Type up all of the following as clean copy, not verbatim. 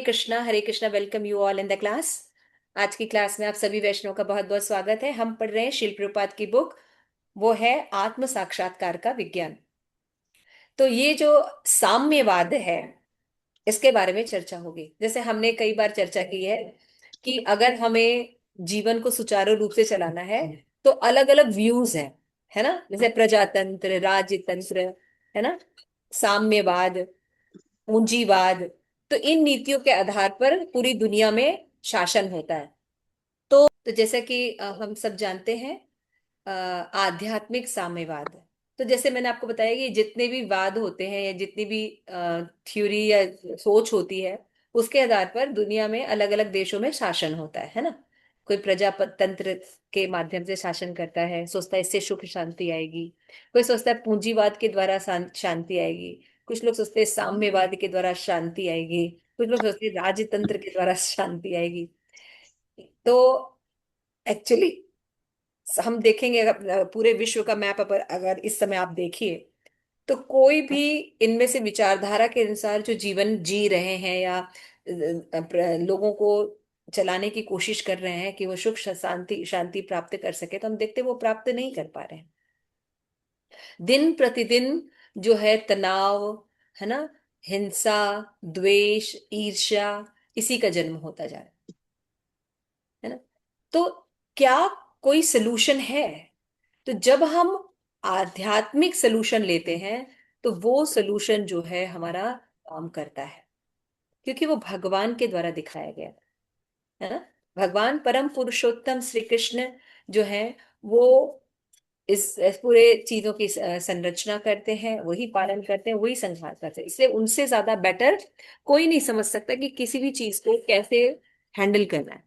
Hare Krishna. Welcome you all in the class. आज की class में आप सभी वैष्णव का बहुत बहुत स्वागत है। हम पढ़ रहे हैं शिल प्रभुपाद की बुक, वो है आत्म साक्षात्कार का विज्ञान। तो ये जो साम्यवाद है, इसके बारे में चर्चा होगी। जैसे हमने कई बार चर्चा की है कि अगर हमें जीवन को सुचारू रूप से चलाना है तो अलग अलग व्यूज हैं, है ना। जैसे प्रजातंत्र, राजतंत्र, है ना, साम्यवाद, पूंजीवाद। तो इन नीतियों के आधार पर पूरी दुनिया में शासन होता है। तो जैसा कि हम सब जानते हैं, आध्यात्मिक साम्यवाद। तो जैसे मैंने आपको बताया कि जितने भी वाद होते हैं या जितनी भी थ्योरी या सोच होती है, उसके आधार पर दुनिया में अलग अलग देशों में शासन होता है ना। कोई प्रजातंत्र के माध्यम से शासन करता है, सोचता है इससे सुख शांति आएगी। कोई सोचता है पूंजीवाद के द्वारा शांति आएगी। कुछ लोग सोचते हैं साम्यवाद के द्वारा शांति आएगी। कुछ लोग सोचते हैं राजतंत्र के द्वारा शांति आएगी। तो एक्चुअली हम देखेंगे, अगर पूरे विश्व का मैप पर अगर इस समय आप देखिए, तो कोई भी इनमें से विचारधारा के अनुसार जो जीवन जी रहे हैं या लोगों को चलाने की कोशिश कर रहे हैं कि वो सुख शांति शांति प्राप्त कर सके, तो हम देखते हैं वो प्राप्त नहीं कर पा रहे हैं। दिन प्रतिदिन जो है तनाव, है ना, हिंसा, द्वेष, ईर्ष्या, इसी का जन्म होता जा रहा है ना। तो क्या कोई सलूशन है? तो जब हम आध्यात्मिक सलूशन लेते हैं तो वो सलूशन जो है हमारा काम करता है, क्योंकि वो भगवान के द्वारा दिखाया गया है ना। भगवान परम पुरुषोत्तम श्री कृष्ण जो है, वो इस पूरे चीजों की संरचना करते हैं, वही पालन करते हैं, वही संहार करते हैं। इसलिए उनसे ज्यादा बेटर कोई नहीं समझ सकता कि किसी भी चीज को कैसे हैंडल करना है।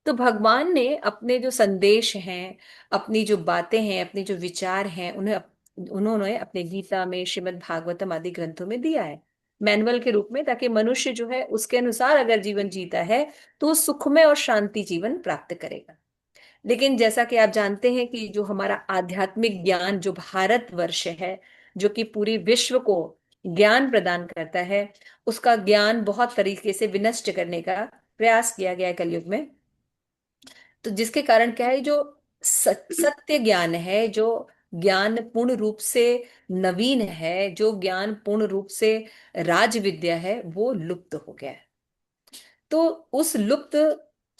तो भगवान ने अपने जो संदेश हैं, अपनी जो बातें हैं, अपने जो विचार हैं, उन्होंने अपने गीता में, श्रीमद् भागवतम आदि ग्रंथों में दिया है मैनुअल के रूप में, ताकि मनुष्य जो है उसके अनुसार अगर जीवन जीता है तो वो सुखमय और शांति जीवन प्राप्त करेगा। लेकिन जैसा कि आप जानते हैं कि जो हमारा आध्यात्मिक ज्ञान, जो भारतवर्ष है, जो कि पूरी विश्व को ज्ञान प्रदान करता है, उसका ज्ञान बहुत तरीके से विनष्ट करने का प्रयास किया गया है कलयुग में। तो जिसके कारण क्या है, जो सत्य ज्ञान है, जो ज्ञान पूर्ण रूप से नवीन है, जो ज्ञान पूर्ण रूप से राज विद्या है, वो लुप्त हो गया है। तो उस लुप्त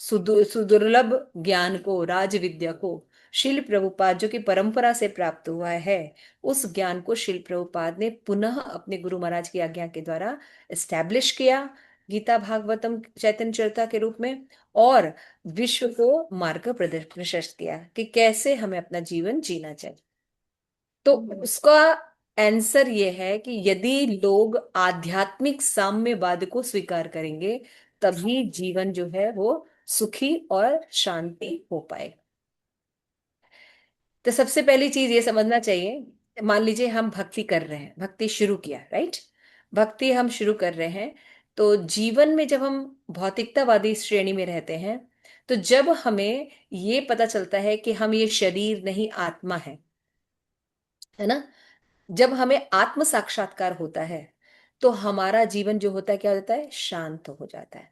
सुदुर्लभ ज्ञान को, राज विद्या को, शिल प्रभुपाद जो कि परंपरा से प्राप्त हुआ है, उस ज्ञान को शिल प्रभुपाद ने पुनः अपने गुरु महाराज की आज्ञा के द्वारा एस्टैब्लिश किया, गीता भागवतम चैतन्य चरिता के रूप में, और विश्व को मार्ग प्रशस्त किया कि कैसे हमें अपना जीवन जीना चाहिए। तो उसका आंसर ये है कि यदि लोग आध्यात्मिक साम्यवाद को स्वीकार करेंगे, तभी जीवन जो है वो सुखी और शांति हो पाएगा। तो सबसे पहली चीज ये समझना चाहिए, मान लीजिए हम भक्ति कर रहे हैं, भक्ति शुरू किया, राइट, भक्ति हम शुरू कर रहे हैं। तो जीवन में जब हम भौतिकतावादी श्रेणी में रहते हैं, तो जब हमें ये पता चलता है कि हम ये शरीर नहीं आत्मा है ना, जब हमें आत्म साक्षात्कार होता है, तो हमारा जीवन जो होता है क्या हो जाता है, शांत हो जाता है।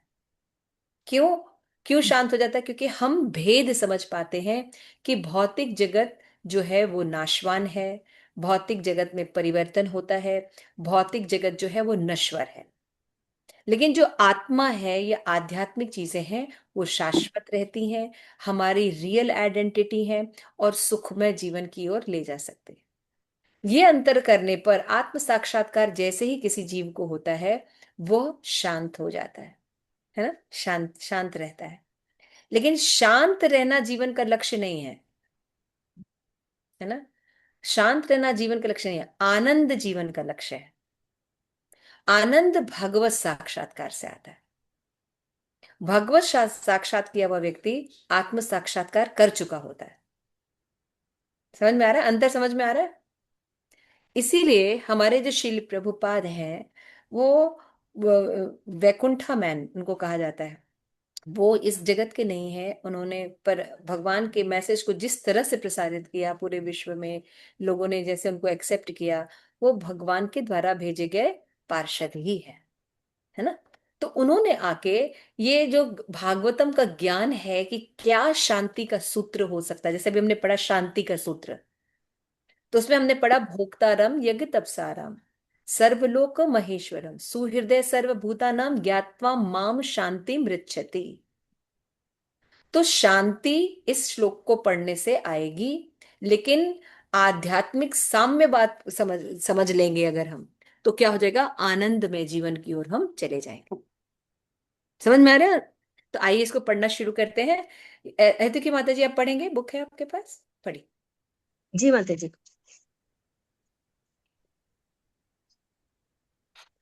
क्यों? क्यों शांत हो जाता है? क्योंकि हम भेद समझ पाते हैं कि भौतिक जगत जो है वो नाशवान है, भौतिक जगत में परिवर्तन होता है, भौतिक जगत जो है वो नश्वर है। लेकिन जो आत्मा है, ये आध्यात्मिक चीजें हैं, वो शाश्वत रहती हैं, हमारी रियल आइडेंटिटी है, और सुखमय जीवन की ओर ले जा सकते हैं। ये अंतर करने पर आत्म साक्षात्कार जैसे ही किसी जीव को होता है, वो शांत हो जाता है ना, शांत शांत रहता है। लेकिन शांत रहना जीवन का लक्ष्य नहीं है ना। शांत रहना जीवन का लक्ष्य नहीं है, आनंद जीवन का लक्ष्य है। आनंद भगवत साक्षात्कार से आता है। भगवत साक्षात किया हुआ व्यक्ति आत्म साक्षात्कार कर चुका होता है। समझ में आ रहा है? अंतर समझ में आ रहा है? इसीलिए हमारे जो शिल प्रभुपाद हैं, वो वैकुंठा मैन उनको कहा जाता है। वो इस जगत के नहीं है, उन्होंने पर भगवान के मैसेज को जिस तरह से प्रसारित किया पूरे विश्व में, लोगों ने जैसे उनको एक्सेप्ट किया, वो भगवान के द्वारा भेजे गए पार्षद ही है ना। तो उन्होंने आके ये जो भागवतम का ज्ञान है कि क्या शांति का सूत्र हो सकता है, जैसे अभी हमने पढ़ा शांति का सूत्र, तो उसमें हमने पढ़ा भोक्तारम यज्ञ तपसाराम सर्वलोक महेश्वरम सुहृदय सर्वभूतानाम ज्ञात्वा माम शांति मृच्छति। तो शांति इस श्लोक को पढ़ने से आएगी, लेकिन आध्यात्मिक साम्य बात समझ समझ लेंगे अगर हम, तो क्या हो जाएगा, आनंद में जीवन की ओर हम चले जाएंगे। समझ में आ रहा है? तो आइए इसको पढ़ना शुरू करते हैं। ऐतु की माता जी आप पढ़ेंगे, बुक है आपके पास, पढ़िए। जी माता जी।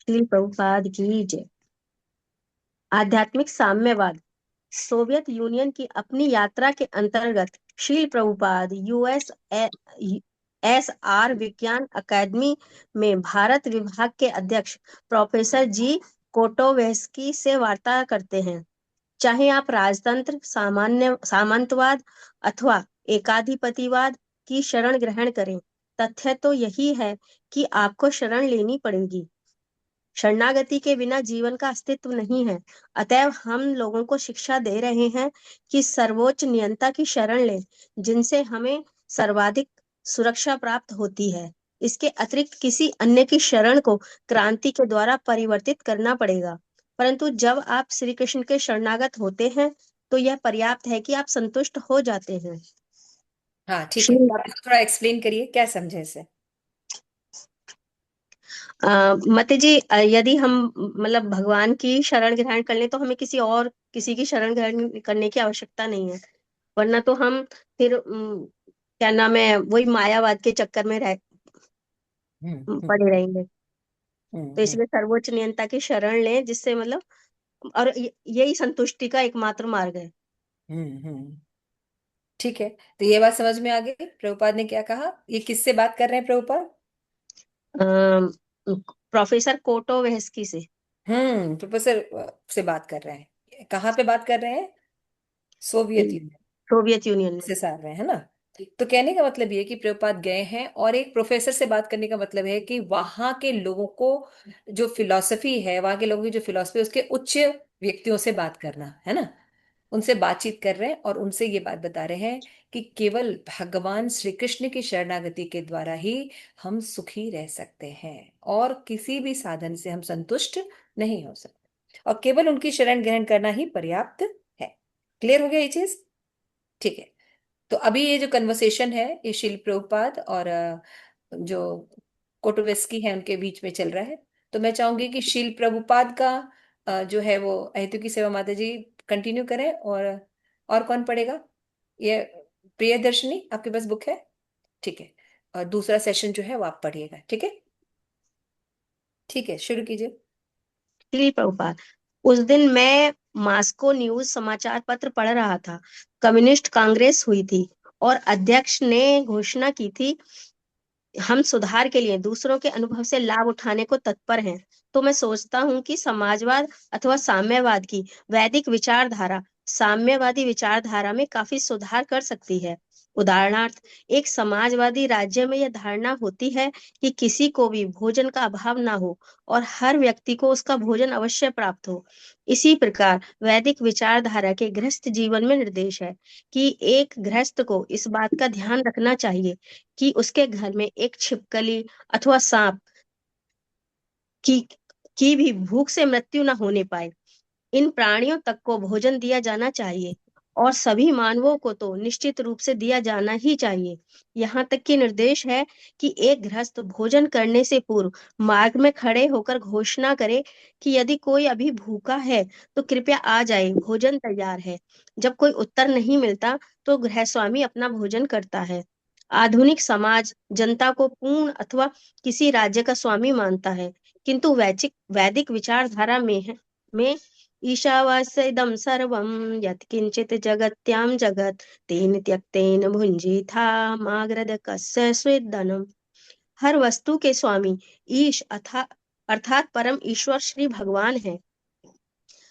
श्री प्रभुपाद की जय। आध्यात्मिक साम्यवाद। सोवियत यूनियन की अपनी यात्रा के अंतर्गत Srila Prabhupada US S R विज्ञान अकादमी में भारत विभाग के अध्यक्ष प्रोफेसर जी कोटोवेस्की से वार्ता करते हैं। चाहे आप राजतंत्र, सामंतवाद अथवा एकाधिपतिवाद की शरण ग्रहण करें, तथ्य तो यही है कि आपको शरण लेनी पड़ेगी। शरणागति के बिना जीवन का अस्तित्व नहीं है। अतएव हम लोगों को शिक्षा दे रहे हैं कि सर्वोच्च नियंता की शरण लें, जिनसे हमें सर्वाधिक सुरक्षा प्राप्त होती है। इसके अतिरिक्त किसी अन्य की शरण को क्रांति के द्वारा परिवर्तित करना पड़ेगा। परंतु जब आप श्री कृष्ण के शरणागत होते हैं, तो यह पर्याप्त है कि आप संतुष्ट हो जाते हैं। हाँ ठीक है, श्री तो आप इसको थोड़ा एक्सप्लेन करिए, क्या समझे इसे। मते जी, यदि हम मतलब भगवान की शरण ग्रहण कर लें, तो हमें किसी की शरण ग्रहण करने की आवश्यकता नहीं है। वरना तो हम फिर क्या नाम है, वही मायावाद के चक्कर में हम्म हम्म पड़े रहेंगे। तो हम्म इसलिए सर्वोच्च नियंता की शरण लें, जिससे मतलब और यही संतुष्टि का एकमात्र मार्ग है। हम्म। ठीक है, तो ये बात समझ में आ गई प्रभुपाद ने क्या कहा। ये किससे बात कर रहे हैं प्रभुपाद? अम, प्रोफेसर कोटोवेस्की से। प्रोफेसर से बात कर रहे हैं। कहाँ पे बात कर रहे हैं? सोवियत यूनियन सोवियत यूनियन में। से सार रहे हैं, है ना। तो कहने का मतलब ये है कि प्रभुपाद गए हैं और एक प्रोफेसर से बात करने का मतलब है कि वहां के लोगों को जो फिलॉसफी है, वहां के लोगों की जो फिलॉसफी है, उसके उच्च व्यक्तियों से बात करना है ना। उनसे बातचीत कर रहे हैं और उनसे ये बात बता रहे हैं कि केवल भगवान श्री कृष्ण की शरणागति के द्वारा ही हम सुखी रह सकते हैं और किसी भी साधन से हम संतुष्ट नहीं हो सकते, और केवल उनकी शरण ग्रहण करना ही पर्याप्त है। क्लियर हो गया ये चीज? ठीक है। तो अभी ये जो कन्वर्सेशन है, ये शिल प्रभुपाद और जो कोटोवेस्की है उनके बीच में चल रहा है। तो मैं चाहूंगी कि शिल प्रभुपाद का जो है वो अहेतु की सेवा माता जी कंटिन्यू करें, और कौन पढ़ेगा? ये प्रियदर्शनी आपके पास बुक है? ठीक है, और दूसरा सेशन जो है वो आप पढ़िएगा, ठीक है। ठीक है, शुरू कीजिए। श्री प्रभुपाद। उस दिन मैं मास्को न्यूज समाचार पत्र पढ़ रहा था। कम्युनिस्ट कांग्रेस हुई थी और अध्यक्ष ने घोषणा की थी, हम सुधार के लिए दूसरों के अनुभव से लाभ उठाने को तत्पर हैं। तो मैं सोचता हूँ कि समाजवाद अथवा साम्यवाद की वैदिक विचारधारा साम्यवादी विचारधारा में काफी सुधार कर सकती है। उदाहरणार्थ, एक समाजवादी राज्य में यह धारणा होती है कि किसी को भी भोजन का अभाव ना हो और हर व्यक्ति को उसका भोजन अवश्य प्राप्त हो। इसी प्रकार वैदिक विचारधारा के गृहस्थ जीवन में निर्देश है कि एक गृहस्थ को इस बात का ध्यान रखना चाहिए कि उसके घर में एक छिपकली अथवा सांप की की भी भूख से मृत्यु न होने पाए। इन प्राणियों तक को भोजन दिया जाना चाहिए और सभी मानवों को तो निश्चित रूप से दिया जाना ही चाहिए। यहाँ तक कि निर्देश है कि एक गृहस्थ भोजन करने से पूर्व मार्ग में खड़े होकर घोषणा करे कि यदि कोई अभी भूखा है तो कृपया आ जाए, भोजन तैयार है। जब कोई उत्तर नहीं मिलता तो गृहस्वामी अपना भोजन करता है। आधुनिक समाज जनता को पूर्ण अथवा किसी राज्य का स्वामी मानता है, किंतु वैदिक वैदिक विचारधारा में ईशावास्यदं सर्वं यत्किंचित् जगत्यां जगत् तेन त्यक्तेन भुंजीथा माग्रदकस्य स्वेदनम्। हर वस्तु के स्वामी ईश अर्थात परम ईश्वर श्री भगवान है।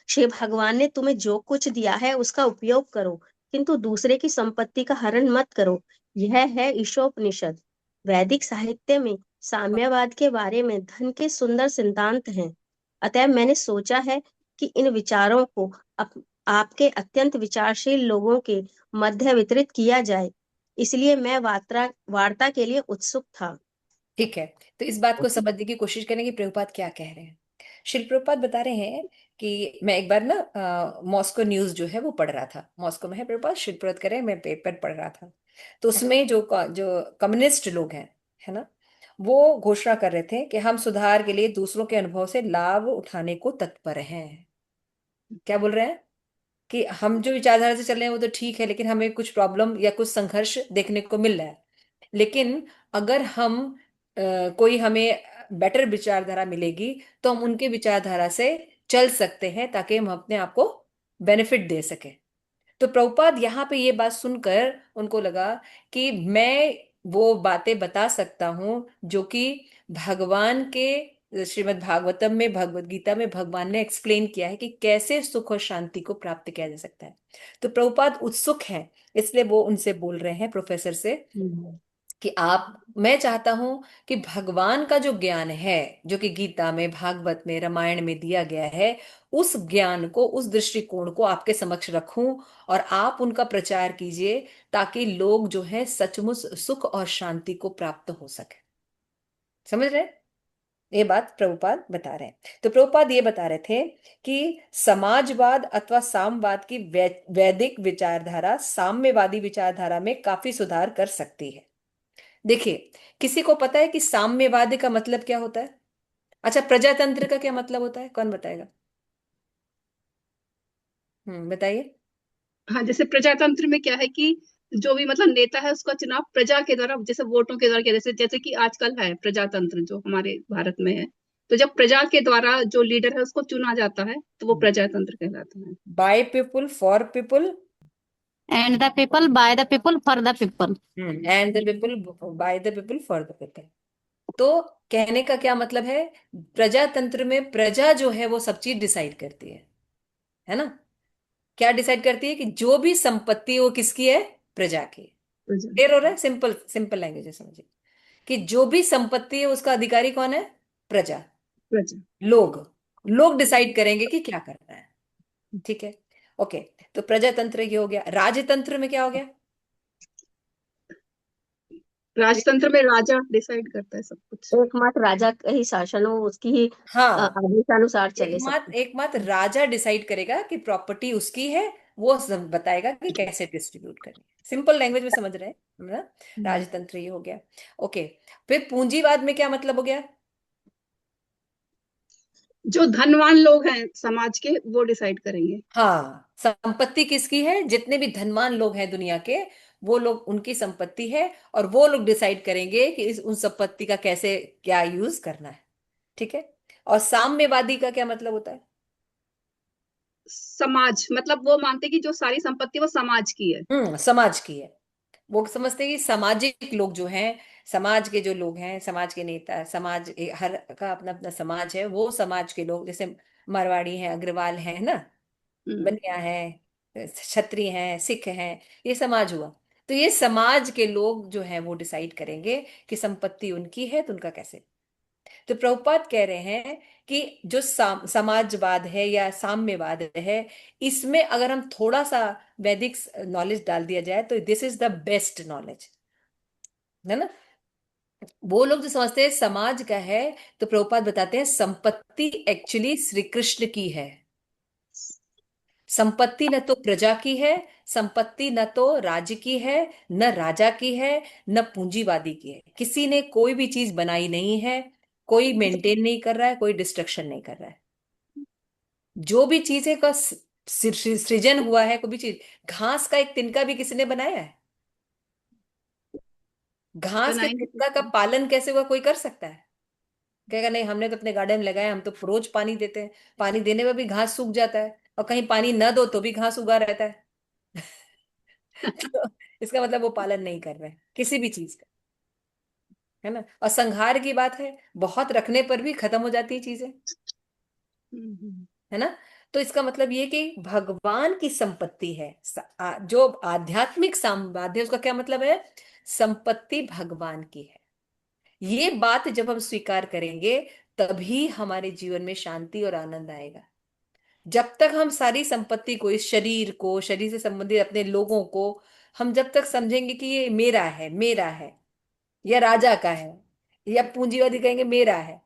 श्री भगवान ने तुम्हें जो कुछ दिया है उसका उपयोग करो, किंतु दूसरे की संपत्ति का हरण मत करो। यह है ईशोपनिषद। वैदिक साहित्य में साम्यवाद के बारे में धन के सुंदर सिद्धांत हैं। अतः मैंने सोचा है कि इन विचारों को आपके अत्यंत विचारशील लोगों के मध्य वितरित किया जाए, इसलिए मैं वार्ता के लिए उत्सुक था। ठीक है, तो इस बात को समझने की कोशिश करें कि प्रभुपाद क्या कह रहे हैं। शिल प्रभुपाद बता रहे हैं कि मैं एक बार ना मॉस्को न्यूज जो है वो पढ़ रहा था। मॉस्को में है प्रभुपाद, शिल प्रभुपाद कह रहे हैं, मैं पेपर पढ़ रहा था। तो उसमें जो कम्युनिस्ट लोग हैं, है ना, वो घोषणा कर रहे थे कि हम सुधार के लिए दूसरों के अनुभव से लाभ उठाने को तत्पर हैं। क्या बोल रहे हैं कि हम जो विचारधारा से चल रहे हैं वो तो ठीक है, लेकिन हमें कुछ प्रॉब्लम या कुछ संघर्ष देखने को मिल रहा है। लेकिन अगर हम कोई हमें बेटर विचारधारा मिलेगी तो हम उनके विचारधारा से चल सकते हैं, ताकि हम अपने आप को बेनिफिट दे सके। तो प्रभुपाद यहाँ पे ये बात सुनकर उनको लगा कि मैं वो बातें बता सकता हूँ जो कि भगवान के श्रीमद् भागवतम में, भगवत गीता में भगवान ने एक्सप्लेन किया है कि कैसे सुख और शांति को प्राप्त किया जा सकता है। तो प्रभुपाद उत्सुक हैं, इसलिए वो उनसे बोल रहे हैं, प्रोफेसर से, हम्म। कि आप, मैं चाहता हूं कि भगवान का जो ज्ञान है, जो कि गीता में, भागवत में, रामायण में दिया गया है, उस ज्ञान को, उस दृष्टिकोण को आपके समक्ष रखूं और आप उनका प्रचार कीजिए, ताकि लोग जो है सचमुच सुख और शांति को प्राप्त हो सके। समझ रहे हैं? ये बात प्रभुपाद बता रहे हैं। तो प्रभुपाद ये बता रहे थे कि समाजवाद अथवा साम्यवाद की वैदिक विचारधारा साम्यवादी विचारधारा में काफी सुधार कर सकती है। देखिए, किसी को पता है कि साम्यवाद का मतलब क्या होता है? अच्छा, प्रजातंत्र का क्या मतलब होता है? कौन बताएगा? बताइए। हाँ, जैसे प्रजातंत्र में क्या है कि जो भी मतलब नेता है उसका चुनाव प्रजा के द्वारा, जैसे वोटों के द्वारा किया, जैसे जैसे कि आजकल है प्रजातंत्र जो हमारे भारत में है। तो जब प्रजा के द्वारा जो लीडर है उसको चुना जाता है तो वो प्रजातंत्र कहलाता है। By people for people. and the people by the people for the people। And the people by the people for the people. तो कहने का क्या मतलब है? प्रजातंत्र में प्रजा जो है वो सब चीज डिसाइड करती है ना? क्या डिसाइड करती है? कि जो भी संपत्ति है वो किसकी है? प्रजा की। प्रजा। क्लियर हो रहा है? सिंपल सिंपल लैंग्वेज है, समझिए कि जो भी संपत्ति है उसका अधिकारी कौन है? प्रजा। प्रजा। लोग लोग डिसाइड करेंगे कि क्या करना है। ठीक है, ओके। तो प्रजातंत्र ये हो गया। राजतंत्र में क्या हो गया? राजतंत्र में राजा डिसाइड करता है सब कुछ। एकमात्र राजा का ही शासन हो, उसकी ही हाँ, आदेशानुसार चले सब एकमात्र कुछ। एकमात्र राजा डिसाइड करेगा कि प्रॉपर्टी उसकी है। वो सब बताएगा कि कैसे डिस्ट्रीब्यूट करनी है। सिंपल लैंग्वेज में समझ रहे हैं हम ना? हम्म। राजतंत्र ये हो गया। ओके, फिर पूंजीवाद में क्या मतलब हो गया? जो धनवान लोग हैं समाज के वो डिसाइड करेंगे। हाँ, संपत्ति किसकी है? जितने भी धनवान लोग हैं दुनिया के, वो लोग, उनकी संपत्ति है, और वो लोग डिसाइड करेंगे कि उन संपत्ति का कैसे, क्या यूज करना है। ठीक है। और साम्यवादी का क्या मतलब होता है? समाज मतलब वो मानते कि जो सारी संपत्ति वो समाज की है। समाज की है। वो समझते हैं कि सामाजिक लोग जो हैं, समाज के जो लोग हैं, समाज के नेता, समाज हर का अपना अपना समाज है, वो समाज के लोग, जैसे मारवाड़ी हैं, अग्रवाल हैं, है ना, हम्म। बनिया है, क्षत्रिय हैं, सिख हैं, ये समाज हुआ। तो ये समाज के लोग जो हैं वो डिसाइड करेंगे कि संपत्ति उनकी है तो उनका कैसे। तो प्रभुपाद कह रहे हैं कि जो समाजवाद है या साम्यवाद है, इसमें अगर हम थोड़ा सा वैदिक नॉलेज डाल दिया जाए तो this is the best knowledge, है ना? वो लोग जो समझते हैं समाज का है, तो प्रभुपाद बताते हैं संपत्ति एक्चुअली श्री कृष्ण की है। संपत्ति न तो प्रजा की है, संपत्ति न तो राज्य की है, न राजा की है, न पूंजीवादी की है। किसी ने कोई भी चीज बनाई नहीं है, कोई मेंटेन नहीं कर रहा है, कोई डिस्ट्रक्शन नहीं कर रहा है। जो भी चीजें का सृजन हुआ है, कोई भी चीज, घास का एक तिनका भी किसी ने बनाया है? घास के बनाए नहीं तिनका का सकते। पालन कैसे हुआ, कोई कर सकता है? कहेगा नहीं, हमने तो अपने गार्डन में लगाया, हम तो रोज पानी देते हैं, पानी देने में भी घास सूख जाता है, और कहीं पानी न दो तो भी घास उगा रहता है। तो इसका मतलब वो पालन नहीं कर रहे हैं किसी भी चीज का, है ना? और संहार की बात है, बहुत रखने पर भी खत्म हो जाती है चीजें, हम्म। है ना? तो इसका मतलब ये कि भगवान की संपत्ति है। जो आध्यात्मिक साम्राज्य है, उसका क्या मतलब है? संपत्ति भगवान की है। ये बात जब हम स्वीकार करेंगे, तभी हमारे जीवन में शांति और आनंद आएगा। जब तक हम सारी संपत्ति को, इस शरीर को, शरीर से संबंधित अपने लोगों को हम जब तक समझेंगे कि ये मेरा है, मेरा है, या राजा का है, या पूंजीवादी कहेंगे मेरा है,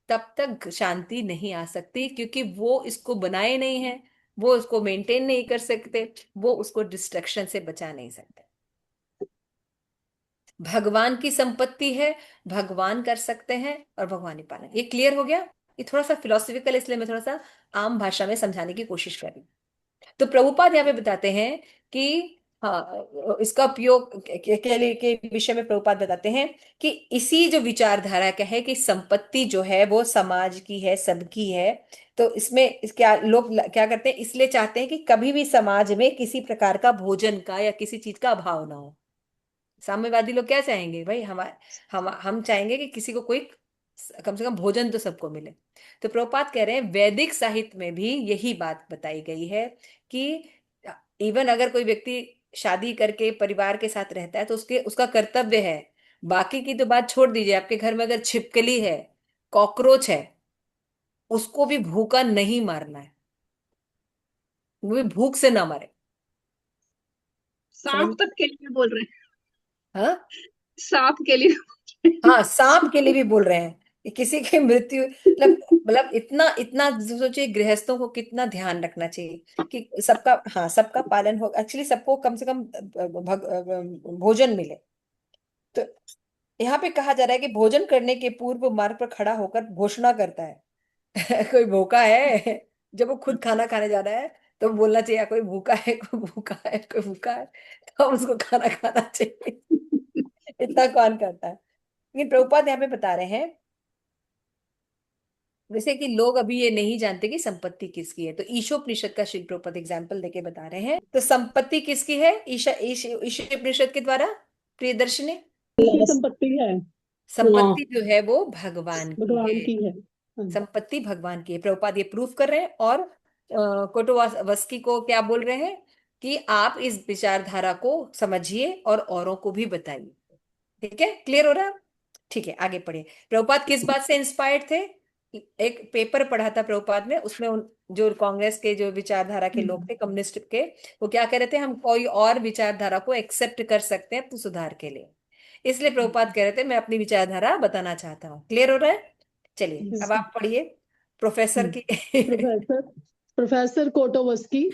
तब तक शांति नहीं आ सकती, क्योंकि वो इसको बनाए नहीं है, वो उसको मेंटेन नहीं कर सकते, वो उसको डिस्ट्रक्शन से बचा नहीं सकते। भगवान की संपत्ति है, भगवान कर सकते हैं, और भगवान ही पालन। ये क्लियर हो गया? ये थोड़ा सा फिलोसफिकल, इसलिए मैं थोड़ा सा आम भाषा में समझाने की कोशिश कर रही हूँ। तो प्रभुपाद यहाँ पे बताते हैं कि हाँ, इसका उपयोग के विषय में प्रभुपाद बताते हैं कि इसी जो विचारधारा का है कि संपत्ति जो है वो समाज की है, सबकी है। तो इसमें क्या लोग क्या करते हैं, इसलिए चाहते हैं कि कभी भी समाज में किसी प्रकार का भोजन का या किसी चीज का अभाव ना हो। साम्यवादी लोग क्या चाहेंगे भाई, हम चाहेंगे कि किसी को कोई कम से कम भोजन तो सबको मिले। तो प्रभुपाद कह रहे हैं वैदिक साहित्य में भी यही बात बताई गई है कि इवन अगर कोई व्यक्ति शादी करके परिवार के साथ रहता है तो उसके उसका कर्तव्य है, बाकी की तो बात छोड़ दीजिए, आपके घर में अगर छिपकली है, कॉकरोच है, उसको भी भूखा नहीं मारना है, वो भी भूख से ना मरे। सांप समझ? तक के लिए बोल रहे हाँ, हैं, सांप के लिए हाँ, सांप के लिए भी बोल रहे हैं कि किसी की मृत्यु, मतलब इतना इतना सोचिए गृहस्थों को कितना ध्यान रखना चाहिए कि सबका, हाँ, सबका पालन हो, एक्चुअली सबको कम से कम भोजन मिले। तो यहाँ पे कहा जा रहा है कि भोजन करने के पूर्व मार्ग पर खड़ा होकर घोषणा करता है कोई भूखा है, जब वो खुद खाना खाने जा रहा है तो बोलना चाहिए कोई भूखा है, कोई भूखा है, कोई भूखा है, तो हम उसको खाना खाना चाहिए। इतना कौन करता है? लेकिन प्रभुपाद यहाँ पे बता रहे हैं, जैसे कि लोग अभी ये नहीं जानते कि संपत्ति किसकी है, तो ईशोपनिषद का शिल प्रभुपाद एग्जाम्पल देके बता रहे हैं। तो संपत्ति किसकी है ईशोपनिषद के द्वारा, प्रियदर्शनी? की संपत्ति है। हाँ, संपत्ति जो है वो भगवान की भगवान है। की है। हाँ। संपत्ति भगवान की है, प्रभुपाद ये प्रूफ कर रहे हैं। और कोटोवास्की को क्या बोल रहे हैं कि आप इस विचारधारा को समझिए और औरों को भी बताइए। ठीक है, क्लियर हो रहा है? ठीक है, आगे पढ़िए। प्रभुपाद किस बात से इंस्पायर्ड थे? एक पेपर पढ़ा था प्रभुपाद ने, उसमें जो कांग्रेस के जो विचारधारा के लोग थे, कम्युनिस्ट के, वो क्या कह रहे थे, हम कोई और विचारधारा को एक्सेप्ट कर सकते हैं अपने सुधार के लिए। इसलिए प्रभुपाद कह रहे थे मैं अपनी विचारधारा बताना चाहता हूँ। क्लियर हो रहा है? चलिए अब आप पढ़िए प्रोफेसर की प्रोफेसर प्रोफेसर कोटोवस्की,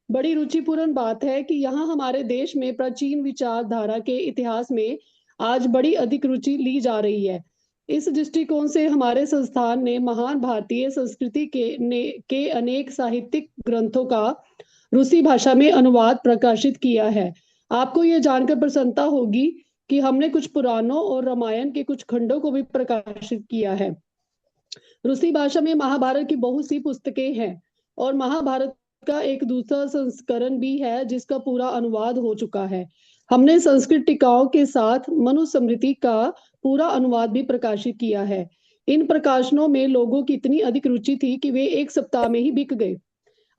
बड़ी रुचिपूर्ण बात है कि यहाँ हमारे देश में प्राचीन विचारधारा के इतिहास में आज बड़ी अधिक रुचि ली जा रही है। इस दृष्टिकोण से हमारे संस्थान ने महान भारतीय संस्कृति के अनेक साहित्यिक ग्रंथों का रूसी भाषा में अनुवाद प्रकाशित किया है। आपको यह जानकर प्रसन्नता होगी कि हमने कुछ पुराणों और रामायण के कुछ खंडों को भी प्रकाशित किया है। रूसी भाषा में महाभारत की बहुत सी पुस्तकें हैं और महाभारत का एक दूसरा संस्करण भी है जिसका पूरा अनुवाद हो चुका है। हमने संस्कृत टीकाओं के साथ मनुस्मृति का पूरा अनुवाद भी प्रकाशित किया है। इन प्रकाशनों में लोगों की इतनी अधिक रुचि थी कि वे एक सप्ताह में ही बिक गए।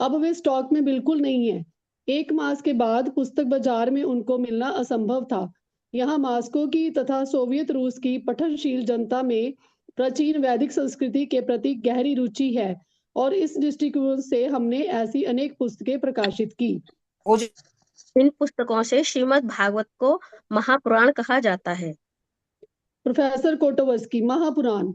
अब वे स्टॉक में बिल्कुल नहीं है। एक मास के बाद पुस्तक बाजार में उनको मिलना असंभव था। यहाँ मास्को की तथा सोवियत रूस की पठनशील जनता में प्राचीन वैदिक संस्कृति के प्रति गहरी रुचि है और इस दृष्टिकोण से हमने ऐसी अनेक पुस्तकें प्रकाशित की। इन पुस्तकों से श्रीमद् भागवत को महापुराण कहा जाता है। प्रोफेसर कोटोवस्की, महापुराण।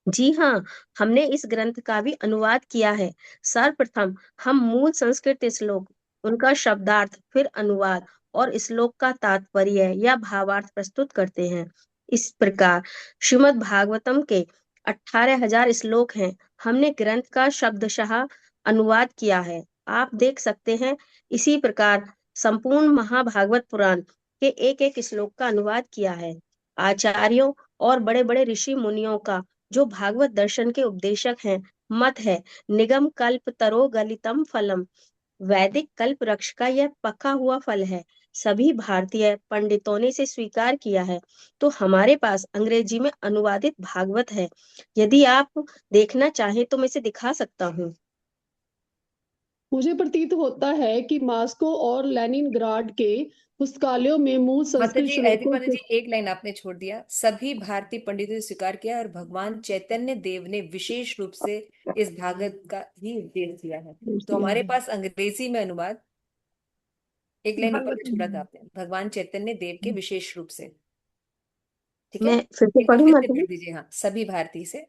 जी हाँ, हमने इस ग्रंथ का भी अनुवाद किया है। सर्वप्रथम हम मूल संस्कृत श्लोक, उनका शब्दार्थ, फिर अनुवाद और श्लोक का तात्पर्य या भावार्थ प्रस्तुत करते हैं। इस प्रकार श्रीमद् भागवतम के 18,000 श्लोक हैं। हमने ग्रंथ का शब्दशः अनुवाद किया है, आप देख सकते हैं। इसी प्रकार संपूर्ण महाभागवत पुराण के एक एक श्लोक का अनुवाद किया है। आचार्यों और बड़े बड़े ऋषि मुनियों का जो भागवत दर्शन के उपदेशक हैं, मत है निगम कल्प तरो गलितम फलम, वैदिक कल्प वृक्ष का यह पका हुआ फल है। सभी भारतीय पंडितों ने इसे स्वीकार किया है। तो हमारे पास अंग्रेजी में अनुवादित भागवत है। यदि आप देखना चाहें तो मैं इसे दिखा सकता हूँ। मुझे प्रतीत होता है कि मॉस्को और लेनिनग्राड के पुस्तकालयों में मूल माता संस्कृत जी, श्लोकों माता के जी, एक लाइन आपने छोड़ दिया। सभी भारतीय पंडितों ने स्वीकार किया और भगवान चैतन्य देव ने विशेष रूप से इस भागवत का ही उपदेश दिया है। तो हमारे पास अंग्रेजी में अनुवाद, एक लाइन ऊपर में छोड़ा था भागवत आपने, भगवान चैतन्य देव के विशेष रूप से। ठीक है, मैं फिर से एक बार पढ़ूं फिर से माता पढ़ जी? दीजिए। हाँ, सभी भारतीय से,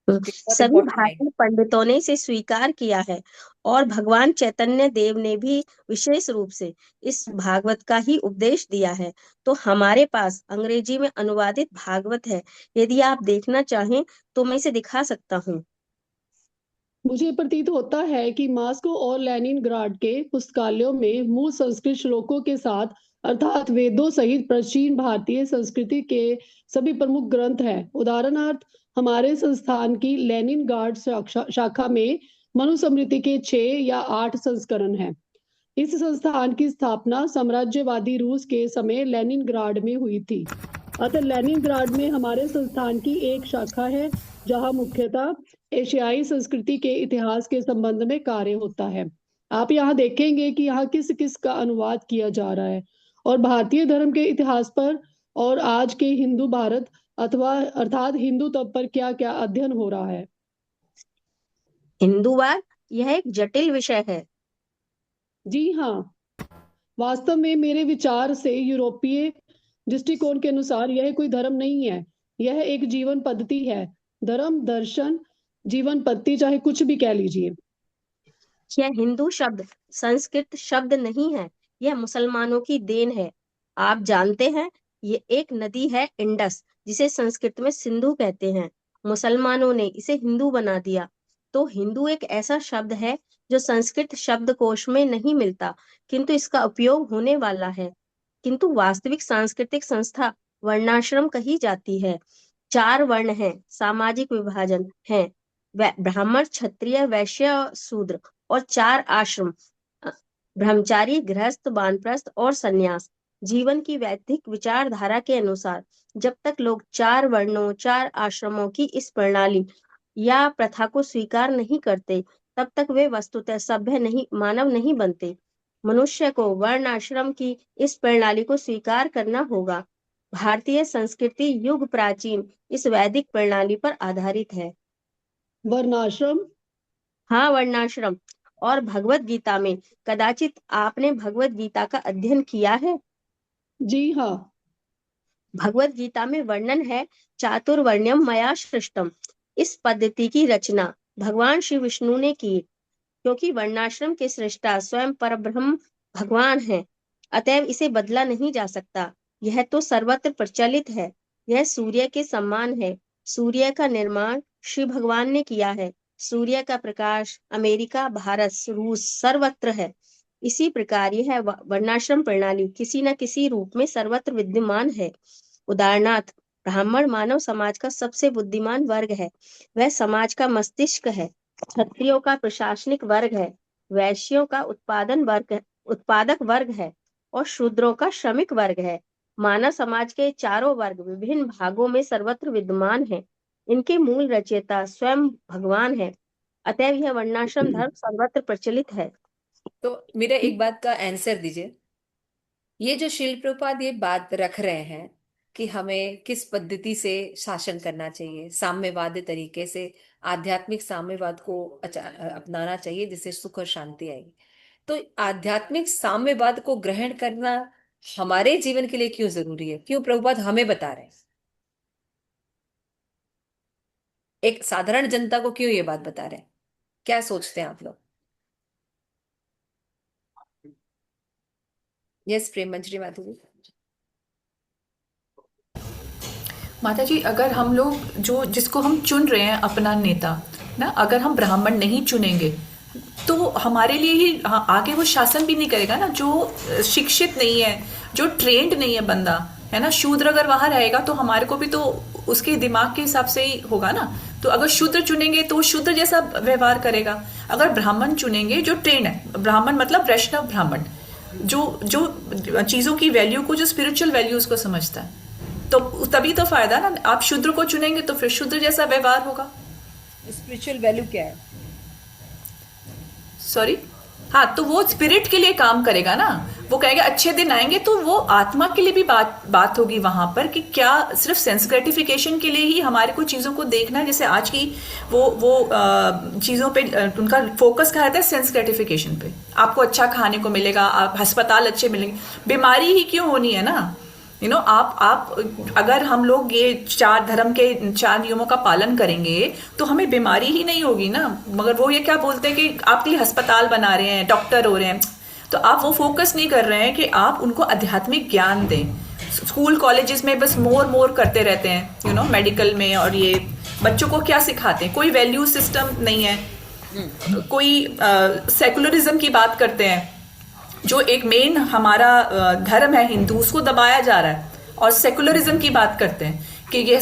बहुत सभी इंपॉर्टेंट लाइन। भारतीय पंडितों ने इसे स्वीकार किया है और भगवान चैतन्य देव ने भी विशेष रूप से इस भागवत का ही उपदेश दिया है। तो हमारे पास अंग्रेजी में अनुवादित भागवत है। यदि आप देखना चाहें तो मैं इसे दिखा सकता हूँ। मुझे प्रतीत होता है कि मॉस्को और लेनिनग्राड के पुस्तकालयों में मूल संस्कृत श्लोकों के साथ अर्थात वेदों सहित प्राचीन भारतीय संस्कृति के सभी प्रमुख ग्रंथ हैं। उदाहरणार्थ, हमारे संस्थान की लेनिनग्राड शाखा में मनुस्मृति के 6 या 8 संस्करण हैं। इस संस्थान की स्थापना साम्राज्यवादी रूस के समय लेनिनग्राड में हुई थी। अतः लेनिनग्राड में हमारे संस्थान की एक शाखा है जहां मुख्यतः एशियाई संस्कृति के इतिहास के संबंध में कार्य होता है। आप यहाँ देखेंगे कि यहाँ किस किस का अनुवाद किया जा रहा है और भारतीय धर्म के इतिहास पर और आज के हिंदू भारत अथवा अर्थात हिंदू तत्व पर क्या क्या अध्ययन हो रहा है। हिंदूवाद यह एक जटिल विषय है। जी हाँ, वास्तव में मेरे विचार से यूरोपीय दृष्टिकोण के अनुसार यह कोई धर्म नहीं है, यह एक जीवन पद्धति है। धर्म, दर्शन, जीवन पद्धति, चाहे कुछ भी कह लीजिए। यह हिंदू शब्द संस्कृत शब्द नहीं है, यह मुसलमानों की देन है। आप जानते हैं, ये एक नदी है इंडस, जिसे संस्कृत में सिंधु कहते हैं। मुसलमानों ने इसे हिंदू बना दिया। तो हिंदू एक ऐसा शब्द है जो संस्कृत शब्दकोश में नहीं मिलता, किंतु इसका उपयोग होने वाला है। किंतु वास्तविक सांस्कृतिक संस्था वर्णाश्रम कही जाती है। 4 वर्ण हैं, सामाजिक विभाजन है, ब्राह्मण, क्षत्रिय, वैश्य, शूद्र, और 4 आश्रम, अ, ब्रह्मचारी, गृहस्थ, वानप्रस्थ और सन्यास। जीवन की वैदिक विचारधारा के अनुसार जब तक लोग 4 वर्णों, 4 आश्रमों की इस प्रणाली या प्रथा को स्वीकार नहीं करते, तब तक वे वस्तुतः सभ्य नहीं, मानव नहीं बनते। मनुष्य को वर्ण आश्रम की इस प्रणाली को स्वीकार करना होगा। भारतीय संस्कृति युग प्राचीन इस वैदिक प्रणाली पर आधारित है। वर्णाश्रम? हाँ, वर्णाश्रम। और भगवत गीता में, कदाचित आपने भगवत गीता का अध्ययन किया है? जी हाँ। भगवत गीता में वर्णन है, चातुर्वर्ण्यम मया सृष्टम। इस पद्धति की रचना भगवान श्री विष्णु ने की, क्योंकि वर्णाश्रम के सृष्टा स्वयं परब्रह्म भगवान है। अतएव इसे बदला नहीं जा सकता। यह तो सर्वत्र प्रचलित है। यह सूर्य के समान है। सूर्य का निर्माण श्री भगवान ने किया है। सूर्य का प्रकाश अमेरिका, भारत, रूस सर्वत्र है। इसी प्रकार यह वर्णाश्रम प्रणाली किसी न किसी रूप में सर्वत्र विद्यमान है। उदाहरणार्थ, ब्राह्मण मानव समाज का सबसे बुद्धिमान वर्ग है। वह समाज का मस्तिष्क है। क्षत्रियों का प्रशासनिक वर्ग है। वैश्यों का उत्पादक वर्ग है और शूद्रों का श्रमिक वर्ग है। मानव समाज के चारों वर्ग विभिन्न भागों में सर्वत्र विद्यमान है। इनके मूल रचयिता स्वयं भगवान है। अतएव यह वर्णाश्रम धर्म सर्वत्र प्रचलित है। तो मेरा एक बात का आंसर दीजिए। ये जो शिल प्रभुपाद ये बात रख रहे हैं कि हमें किस पद्धति से शासन करना चाहिए, साम्यवादी तरीके से आध्यात्मिक साम्यवाद को अपनाना चाहिए, जिससे सुख और शांति आएगी। तो आध्यात्मिक साम्यवाद को ग्रहण करना हमारे जीवन के लिए क्यों जरूरी है? क्यों प्रभुपाद हमें बता रहे हैं? एक साधारण जनता को क्यों ये बात बता रहे हैं? क्या सोचते हैं आप लोग? यस, प्रेम मंजरी माधु जी। माता जी, अगर हम लोग जो जिसको हम चुन रहे हैं अपना नेता ना, अगर हम ब्राह्मण नहीं चुनेंगे तो हमारे लिए ही आगे वो शासन भी नहीं करेगा ना। जो शिक्षित नहीं है, जो ट्रेंड नहीं है बंदा, है ना, शूद्र अगर वहां रहेगा तो हमारे को भी तो उसके दिमाग के हिसाब से ही होगा ना। तो अगर शूद्र चुनेंगे तो शूद्र जैसा व्यवहार करेगा। अगर ब्राह्मण चुनेंगे जो ट्रेंड है, ब्राह्मण मतलब वैष्णव ब्राह्मण, जो जो चीजों की वैल्यू को, जो स्पिरिचुअल वैल्यूज को समझता है, तो तभी तो फायदा ना। आप शूद्र को चुनेंगे तो फिर शूद्र जैसा व्यवहार होगा। स्पिरिचुअल वैल्यू क्या है? सॉरी, हाँ, तो वो स्पिरिट के लिए काम करेगा ना। वो कहेगा अच्छे दिन आएंगे, तो वो आत्मा के लिए भी बात होगी वहां पर कि क्या सिर्फ सेंस ग्रेटिफिकेशन के लिए ही हमारे को चीजों को देखना है। जैसे आज की वो चीजों पे उनका फोकस कहा जाता है सेंस ग्रेटिफिकेशन पे। आपको अच्छा खाने को मिलेगा, आप अस्पताल अच्छे मिलेंगे, बीमारी ही क्यों होनी है ना। आप अगर हम लोग ये चार धर्म के चार नियमों का पालन करेंगे तो हमें बीमारी ही नहीं होगी ना। मगर वो ये क्या बोलते हैं कि आपके लिए अस्पताल बना रहे हैं, डॉक्टर हो रहे हैं, तो आप वो फोकस नहीं कर रहे हैं कि आप उनको आध्यात्मिक ज्ञान दें। स्कूल कॉलेजेस में बस मोर मोर करते रहते हैं, मेडिकल में, और ये बच्चों को क्या सिखाते हैं, कोई वैल्यू सिस्टम नहीं है। कोई सेकुलरिज्म की बात करते हैं, जो एक मेन हमारा धर्म है हिंदू, उसको दबाया जा रहा है। और सेकुलरिज्म की बात करते हैं कि ये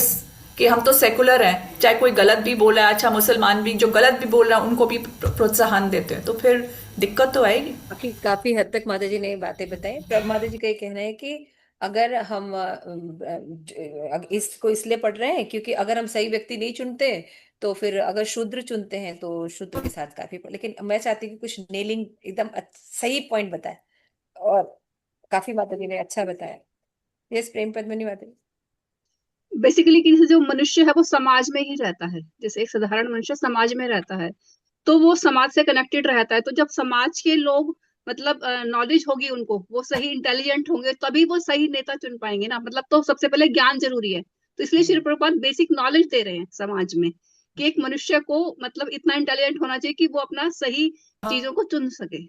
कि हम तो सेकुलर हैं, चाहे कोई गलत भी बोला है, अच्छा मुसलमान भी जो गलत भी बोल रहा है उनको भी प्रोत्साहन देते हैं, तो फिर दिक्कत तो आएगी। काफी हद तक माता जी ने बातें बताई। पर माता जी का ये कहना है कि अगर हम इसको इसलिए पढ़ रहे हैं क्योंकि अगर हम सही व्यक्ति नहीं चुनते, तो फिर अगर शूद्र चुनते हैं तो शूद्र के साथ काफी लेकिन मैं चाहती हूँ कि कुछ नेलिंग एकदम सही पॉइंट बताए, और काफी माता जी ने अच्छा बताया। यस, प्रेम पद्मिनी माता जी। बेसिकली कि जैसे जो मनुष्य है वो समाज में ही रहता है, जैसे एक साधारण मनुष्य समाज में रहता है, तो वो समाज से कनेक्टेड रहता है। तो जब समाज के लोग मतलब नॉलेज होगी उनको, वो सही इंटेलिजेंट होंगे, तभी वो सही नेता चुन पाएंगे ना। मतलब तो सबसे पहले ज्ञान जरूरी है। तो इसलिए श्री प्रभुपाद बेसिक नॉलेज दे रहे हैं समाज में कि एक मनुष्य को मतलब इतना इंटेलिजेंट होना चाहिए कि वो अपना सही चीजों को चुन सके।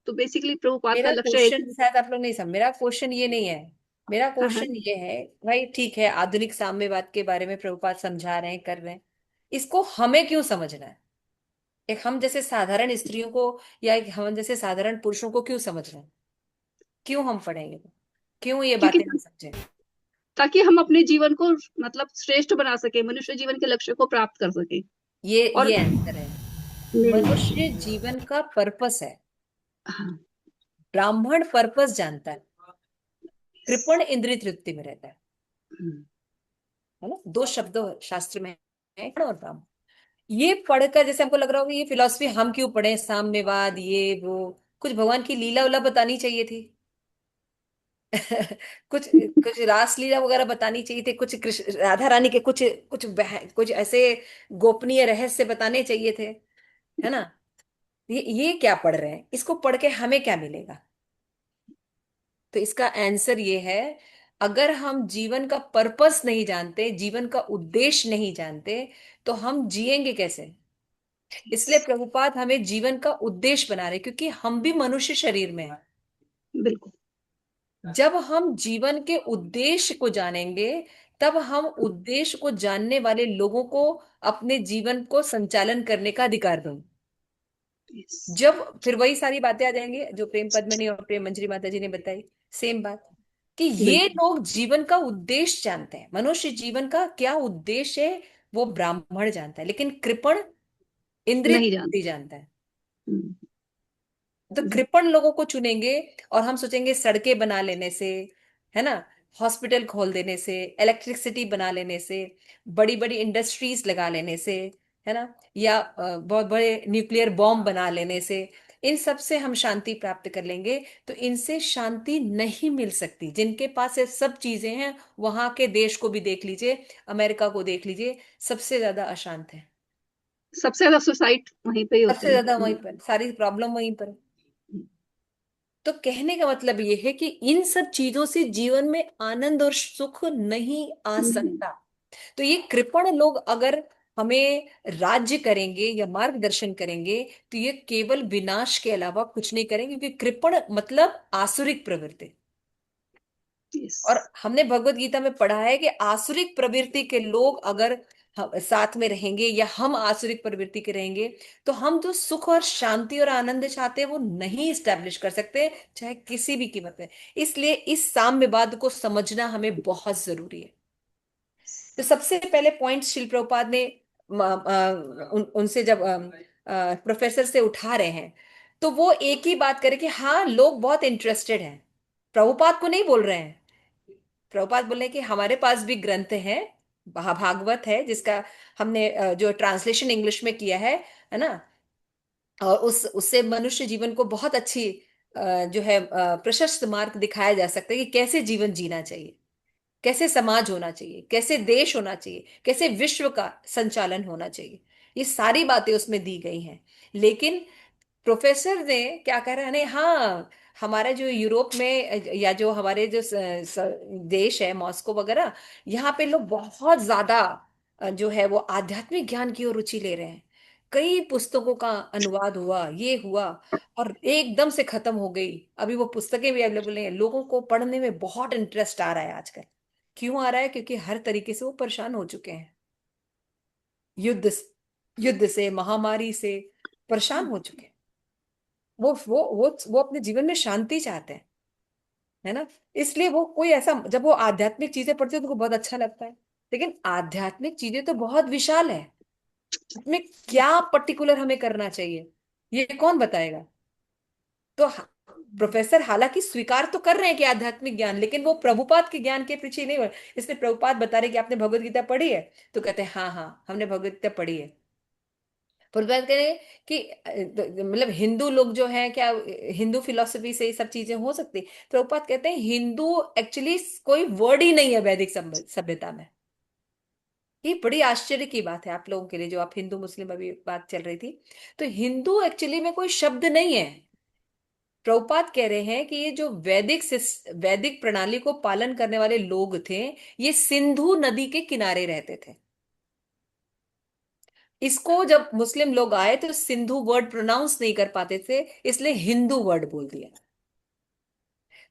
तो बेसिकली प्रभुपाद का मेरा लक्ष्य एक। क्वेश्चन शायद आप लोग नहीं समझ, मेरा क्वेश्चन ये नहीं है। मेरा हाँ हाँ। क्वेश्चन ये है, भाई ठीक है आधुनिक साम्यवाद के बारे में प्रभुपाद समझा रहे हैं, कर रहे हैं, इसको हमें क्यों समझना है? एक हम जैसे साधारण स्त्रियों को या एक हम जैसे साधारण पुरुषों को क्यों समझना है? क्यों हम पढ़ेंगे? क्यों ये क्योंकि बातें हम समझें? ताकि हम अपने जीवन को मतलब श्रेष्ठ बना सके, मनुष्य जीवन के लक्ष्य को प्राप्त कर सके। और ये आंसर है। मनुष्य जीवन का पर्पस है। हाँ। ब्राह्मण पर्पस जानता है, कृपण इंद्रिय तृप्ति में रहता है ना। दो शब्द शास्त्र में है, कृपण और ब्राह्मण। ये पढ़कर जैसे हमको लग रहा होगा ये फिलॉसफी हम क्यों पढ़े, साम्यवाद ये वो, कुछ भगवान की लीला उला बतानी चाहिए थी। कुछ कुछ रासलीला वगैरह बतानी चाहिए थे, कुछ कृष्ण राधा रानी के कुछ कुछ कुछ ऐसे गोपनीय रहस्य बताने चाहिए थे, है ना। ये क्या पढ़ रहे हैं, इसको पढ़ के हमें क्या मिलेगा? तो इसका आंसर ये है, अगर हम जीवन का पर्पस नहीं जानते, जीवन का उद्देश्य नहीं जानते, तो हम जिएंगे कैसे? इसलिए प्रभुपाद हमें जीवन का उद्देश्य बना रहे, क्योंकि हम भी मनुष्य शरीर में हैं। बिल्कुल। जब हम जीवन के उद्देश्य को जानेंगे, तब हम उद्देश्य को जानने वाले लोगों को अपने जीवन को संचालन करने का अधिकार देंगे। यस। जब फिर वही सारी बातें आ जाएंगी जो प्रेम पद्मिनी और प्रेम मंजरी माता जी ने बताई, सेम बात, कि ये बिल्कुल लोग जीवन का उद्देश्य जानते हैं, मनुष्य जीवन का क्या उद्देश्य है वो ब्राह्मण जानता है, लेकिन कृपण इंद्रिय नहीं तृप्ति जानते। जानता है। हम्म, तो कृपण लोगों को चुनेंगे, और हम सोचेंगे सड़कें बना लेने से, है ना, हॉस्पिटल खोल देने से, इलेक्ट्रिसिटी बना लेने से, बड़ी बड़ी इंडस्ट्रीज लगा लेने से, है ना, या बहुत बड़े न्यूक्लियर बॉम्ब बना लेने से, इन सब से हम शांति प्राप्त कर लेंगे। तो इनसे शांति नहीं मिल सकती। जिनके पास ये सब चीजें हैं, वहां के देश को भी देख लीजिए, अमेरिका को देख लीजिए, सबसे ज्यादा अशांत है। सबसे ज्यादा सुसाइड वहीं पे ही होते सबसे हैं। ज्यादा वहीं पर सारी प्रॉब्लम वहीं पर है। तो कहने का मतलब ये है कि इन सब चीजों से जीवन में आनंद और सुख नहीं आ नहीं। सकता। तो ये कृपण लोग अगर हमें राज्य करेंगे या मार्गदर्शन करेंगे, तो ये केवल विनाश के अलावा कुछ नहीं करेंगे, क्योंकि कृपण मतलब आसुरिक प्रवृत्ति। यस। और हमने भगवत गीता में पढ़ा है कि आसुरिक प्रवृत्ति के लोग अगर साथ में रहेंगे, या हम आसुरिक प्रवृत्ति के रहेंगे, तो हम जो सुख और शांति और आनंद चाहते हैं वो नहीं स्टैब्लिश कर सकते, चाहे किसी भी कीमत में। इसलिए इस साम्यवाद को समझना हमें बहुत जरूरी है। तो सबसे पहले पॉइंट शिल प्रभुपाद ने उनसे जब प्रोफेसर से उठा रहे हैं, तो वो एक ही बात करे कि हाँ लोग बहुत इंटरेस्टेड हैं। प्रभुपाद को नहीं बोल रहे हैं, प्रभुपाद बोल रहे हैं कि हमारे पास भी ग्रंथ है, भागवत है, जिसका हमने जो ट्रांसलेशन इंग्लिश में किया है ना, और उस उससे मनुष्य जीवन को बहुत अच्छी जो है प्रशस्त मार्ग दिखाया जा सकता है कि कैसे जीवन जीना चाहिए, कैसे समाज होना चाहिए, कैसे देश होना चाहिए, कैसे विश्व का संचालन होना चाहिए। ये सारी बातें उसमें दी गई हैं। लेकिन प्रोफेसर ने क्या करा, नहीं हाँ, हमारा जो यूरोप में या जो हमारे जो देश है मॉस्को वगैरह, यहाँ पे लोग बहुत ज्यादा जो है वो आध्यात्मिक ज्ञान की ओर रुचि ले रहे हैं। कई पुस्तकों का अनुवाद हुआ, ये हुआ, और एकदम से खत्म हो गई। अभी वो पुस्तकें भी अवेलेबल नहीं है। लोगों को पढ़ने में बहुत इंटरेस्ट आ रहा है आजकल। क्यों आ रहा है? क्योंकि हर तरीके से वो परेशान हो चुके हैं। युद्ध युद्ध से, महामारी से परेशान हो चुके हैं। वो अपने जीवन में शांति चाहते हैं, है ना। इसलिए वो कोई ऐसा, जब वो आध्यात्मिक चीजें पढ़ते हैं तो उनको बहुत अच्छा लगता है। लेकिन आध्यात्मिक चीजें तो बहुत विशाल है, उसमें क्या पर्टिकुलर हमें करना चाहिए ये कौन बताएगा? तो प्रोफेसर हालांकि स्वीकार तो कर रहे हैं कि आध्यात्मिक ज्ञान, लेकिन वो प्रभुपाद के ज्ञान के पीछे नहीं हुए। इसलिए प्रभुपाद बता रहे कि आपने भगवत गीता पढ़ी है? तो कहते हैं हाँ हाँ, हमने भगवत गीता पढ़ी है। प्रभुपाद कह रहे हैं कि मतलब हिंदू लोग जो हैं क्या हिंदू फिलोसफी से ये सब चीजें हो सकती? प्रभुपाद कहते हैं हिंदू एक्चुअली कोई वर्ड ही नहीं है वैदिक सभ्यता में। ये बड़ी आश्चर्य की बात है आप लोगों के लिए, जो आप हिंदू मुस्लिम अभी बात चल रही थी। तो हिंदू एक्चुअली में कोई शब्द नहीं है। प्रभुपाद कह रहे हैं कि ये जो वैदिक प्रणाली को पालन करने वाले लोग थे, ये सिंधु नदी के किनारे रहते थे। इसको जब मुस्लिम लोग आए तो सिंधु वर्ड प्रोनाउंस नहीं कर पाते थे, इसलिए हिंदू वर्ड बोल दिया।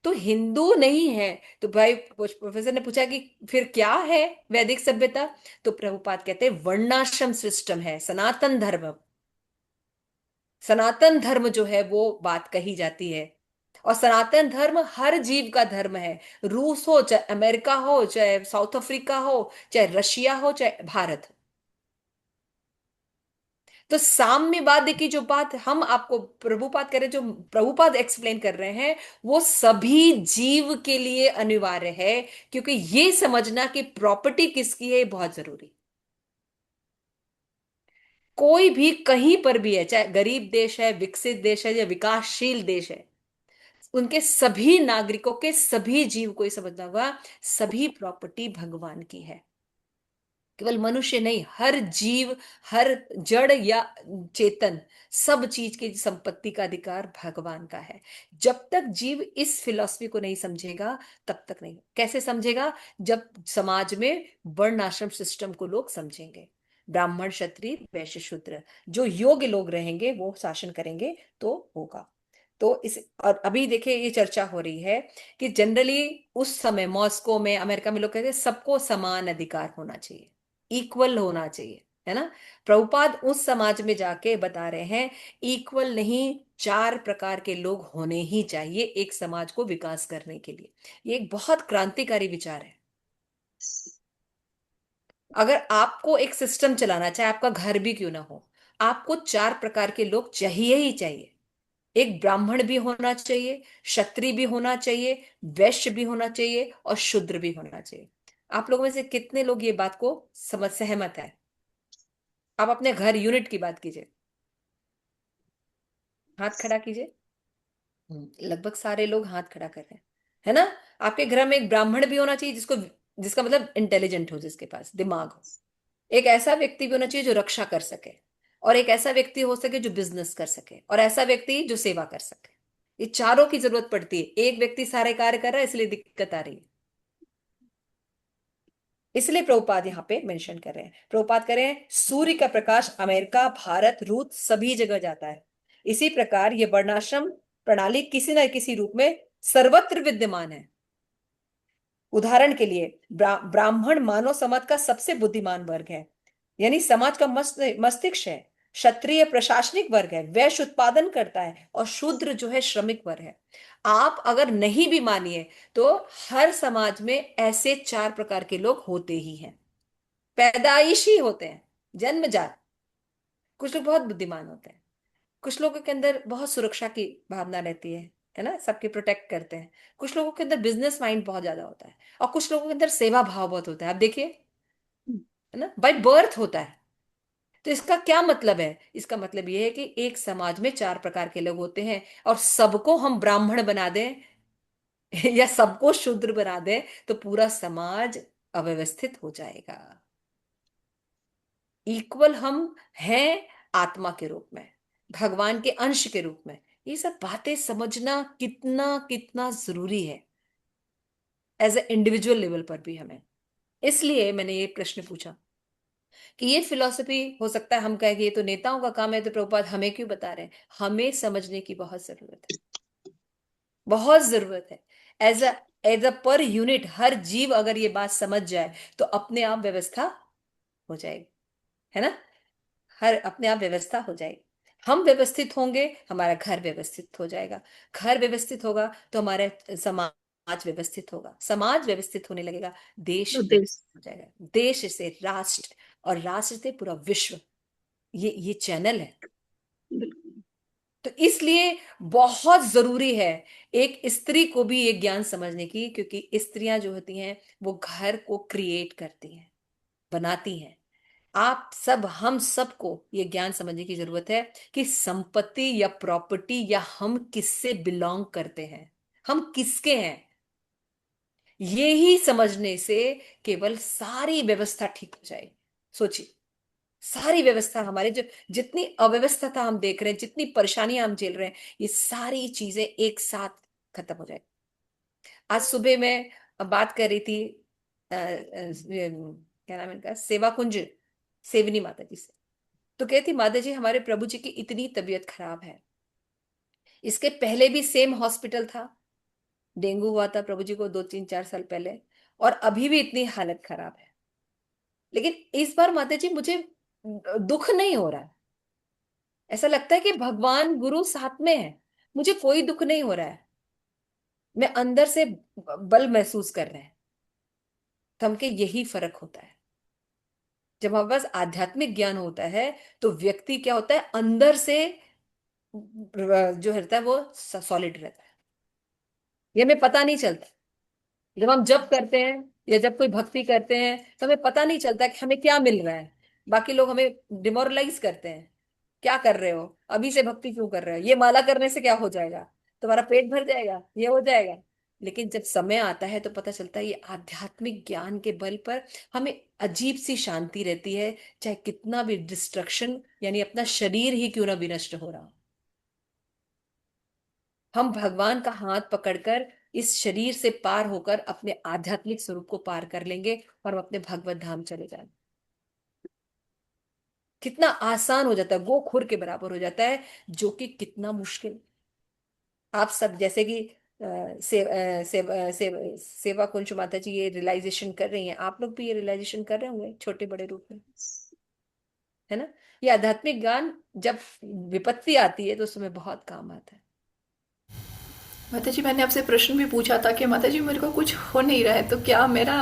तो हिंदू नहीं है। तो भाई प्रोफेसर ने पूछा कि फिर क्या है वैदिक सभ्यता? तो प्रभुपाद कहते हैं वर्णाश्रम सिस्टम है, सनातन धर्म। सनातन धर्म जो है वो बात कही जाती है। और सनातन धर्म हर जीव का धर्म है। रूस हो, चाहे अमेरिका हो, चाहे साउथ अफ्रीका हो, चाहे रशिया हो, चाहे भारत हो। तो साम्यवाद की जो बात हम आपको प्रभुपाद कर रहे, जो प्रभुपाद एक्सप्लेन कर रहे हैं, वो सभी जीव के लिए अनिवार्य है। क्योंकि ये समझना कि प्रॉपर्टी किसकी है ये बहुत जरूरी। कोई भी कहीं पर भी है, चाहे गरीब देश है, विकसित देश है या विकासशील देश है, उनके सभी नागरिकों के, सभी जीव को ये समझना होगा सभी प्रॉपर्टी भगवान की है। केवल मनुष्य नहीं, हर जीव, हर जड़ या चेतन, सब चीज की संपत्ति का अधिकार भगवान का है। जब तक जीव इस फिलॉसफी को नहीं समझेगा तब तक नहीं। कैसे समझेगा? जब समाज में वर्ण आश्रम सिस्टम को लोग समझेंगे। ब्राह्मण, क्षत्रिय, वैश्य, शूद्र, जो योग्य लोग रहेंगे वो शासन करेंगे तो होगा। तो इस, और अभी देखिए ये चर्चा हो रही है कि जनरली उस समय मॉस्को में, अमेरिका में लोग कहते हैं सबको समान अधिकार होना चाहिए, इक्वल होना चाहिए, है ना। प्रभुपाद उस समाज में जाके बता रहे हैं इक्वल नहीं, चार प्रकार के लोग होने ही चाहिए एक समाज को विकास करने के लिए। ये एक बहुत क्रांतिकारी विचार है। अगर आपको एक सिस्टम चलाना, चाहे आपका घर भी क्यों ना हो, आपको चार प्रकार के लोग चाहिए ही चाहिए। एक ब्राह्मण भी होना चाहिए, क्षत्रिय भी होना चाहिए, वैश्य भी होना चाहिए और शूद्र भी होना चाहिए। आप लोगों में से कितने लोग ये बात को समझ सहमत है? आप अपने घर यूनिट की बात कीजिए, हाथ खड़ा कीजिए। लगभग सारे लोग हाथ खड़ा कर रहे हैं, है ना। आपके घर में एक ब्राह्मण भी होना चाहिए, जिसको, जिसका मतलब इंटेलिजेंट हो, जिसके पास दिमाग हो। एक ऐसा व्यक्ति भी होना चाहिए जो रक्षा कर सके, और एक ऐसा व्यक्ति हो सके जो बिजनेस कर सके, और ऐसा व्यक्ति जो सेवा कर सके। ये चारों की जरूरत पड़ती है। एक व्यक्ति सारे कार्य कर रहा है इसलिए दिक्कत आ रही है। इसलिए प्रभुपाद यहाँ पे मेंशन कर रहे हैं। प्रभुपाद कह रहे हैं सूर्य का प्रकाश अमेरिका, भारत, रूस सभी जगह जाता है। इसी प्रकार ये वर्णाश्रम प्रणाली किसी न किसी रूप में सर्वत्र विद्यमान है। उदाहरण के लिए ब्राह्मण मानव समाज का सबसे बुद्धिमान वर्ग है, यानी समाज का मस्तिष्क है। क्षत्रिय प्रशासनिक वर्ग है, वैश्य उत्पादन करता है, और शूद्र जो है श्रमिक वर्ग है। आप अगर नहीं भी मानिए तो हर समाज में ऐसे चार प्रकार के लोग होते ही हैं, पैदाइशी होते हैं, जन्मजात। कुछ लोग बहुत बुद्धिमान होते हैं, कुछ लोगों के अंदर बहुत सुरक्षा की भावना रहती है ना, सबके प्रोटेक्ट करते हैं। कुछ लोगों के अंदर बिजनेस माइंड बहुत ज्यादा होता है, और कुछ लोगों के अंदर सेवा भाव बहुत होता है। आप देखिए, है ना, बाय बर्थ होता है। तो इसका क्या मतलब है? इसका मतलब यह है कि एक समाज में 4 प्रकार के लोग होते हैं, और सबको हम ब्राह्मण बना दें या सबको शूद्र बना दें तो पूरा समाज अव्यवस्थित हो जाएगा। इक्वल हम हैं आत्मा के रूप में, भगवान के अंश के रूप में। ये सब बातें समझना कितना कितना जरूरी है एज ए इंडिविजुअल लेवल पर भी हमें। इसलिए मैंने ये प्रश्न पूछा कि ये फिलॉसफी हो सकता है हम कहें कि ये तो नेताओं का काम है, तो प्रभुपाद हमें क्यों बता रहे हैं? हमें समझने की बहुत जरूरत है, बहुत जरूरत है। एज अ पर यूनिट हर जीव अगर ये बात समझ जाए तो अपने आप व्यवस्था हो जाएगी, है ना? हर अपने आप व्यवस्था हो जाएगी। हम व्यवस्थित होंगे, हमारा घर व्यवस्थित हो जाएगा। घर व्यवस्थित होगा तो हमारा समाज व्यवस्थित होगा। समाज व्यवस्थित होने लगेगा, देश तो देश। व्यवस्थित हो जाएगा। देश से राष्ट्र, और राष्ट्र से पूरा विश्व। ये चैनल है। बिल्कुल। तो इसलिए बहुत जरूरी है एक स्त्री को भी ये ज्ञान समझने की, क्योंकि स्त्रियां जो होती हैं वो घर को क्रिएट करती हैं, बनाती हैं। आप सब, हम सबको ये ज्ञान समझने की जरूरत है कि संपत्ति या प्रॉपर्टी या हम किससे बिलोंग करते हैं, हम किसके हैं। ये ही समझने से केवल सारी व्यवस्था ठीक हो जाएगी। सोचिए, सारी व्यवस्था हमारे जो जितनी अव्यवस्था हम देख रहे हैं, जितनी परेशानियां हम झेल रहे हैं, ये सारी चीजें एक साथ खत्म हो जाए। आज सुबह मैं बात कर रही थी क्या नाम है इनका, सेवा कुंज सेवनी माता जी से। तो कहती, माता जी हमारे प्रभु जी की इतनी तबीयत खराब है, इसके पहले भी सेम हॉस्पिटल था, डेंगू हुआ था प्रभु जी को 2-3-4 साल पहले, और अभी भी इतनी हालत खराब है। लेकिन इस बार माता जी मुझे दुख नहीं हो रहा है। ऐसा लगता है कि भगवान गुरु साथ में है, मुझे कोई दुख नहीं हो रहा है। मैं अंदर से बल महसूस कर रहे हैं। तो हमके यही फर्क होता है। जब हमारे पास आध्यात्मिक ज्ञान होता है तो व्यक्ति क्या होता है, अंदर से जो रहता है वो सॉलिड रहता है। ये हमें पता नहीं चलता। जब हम जप करते हैं या जब कोई भक्ति करते हैं तो हमें पता नहीं चलता कि हमें क्या मिल रहा है। बाकी लोग हमें डिमोरलाइज करते हैं, क्या कर रहे हो, अभी से भक्ति क्यों कर रहे हो, ये माला करने से क्या हो जाएगा, तुम्हारा पेट भर जाएगा, ये हो जाएगा। लेकिन जब समय आता है तो पता चलता है ये आध्यात्मिक ज्ञान के बल पर हमें अजीब सी शांति रहती है, चाहे कितना भी डिस्ट्रक्शन यानी अपना शरीर ही क्यों ना विनष्ट हो रहा हो। हम भगवान का हाथ पकड़कर इस शरीर से पार होकर अपने आध्यात्मिक स्वरूप को पार कर लेंगे और हम अपने भगवत धाम चले जाएंगे। कितना आसान हो जाता है, गो खुर के बराबर हो जाता है, जो कि कितना मुश्किल। आप सब जैसे कि सेवा कुंज माता जी ये रियलाइजेशन कर रही हैं, आप लोग भी ये रियलाइजेशन कर रहे होंगे छोटे बड़े रूप में, है ना? ये आध्यात्मिक ज्ञान जब विपत्ति आती है तो उसमें बहुत काम आता है। माता जी मैंने आपसे प्रश्न भी पूछा था कि माता जी मेरे को कुछ हो नहीं रहा है, तो क्या मेरा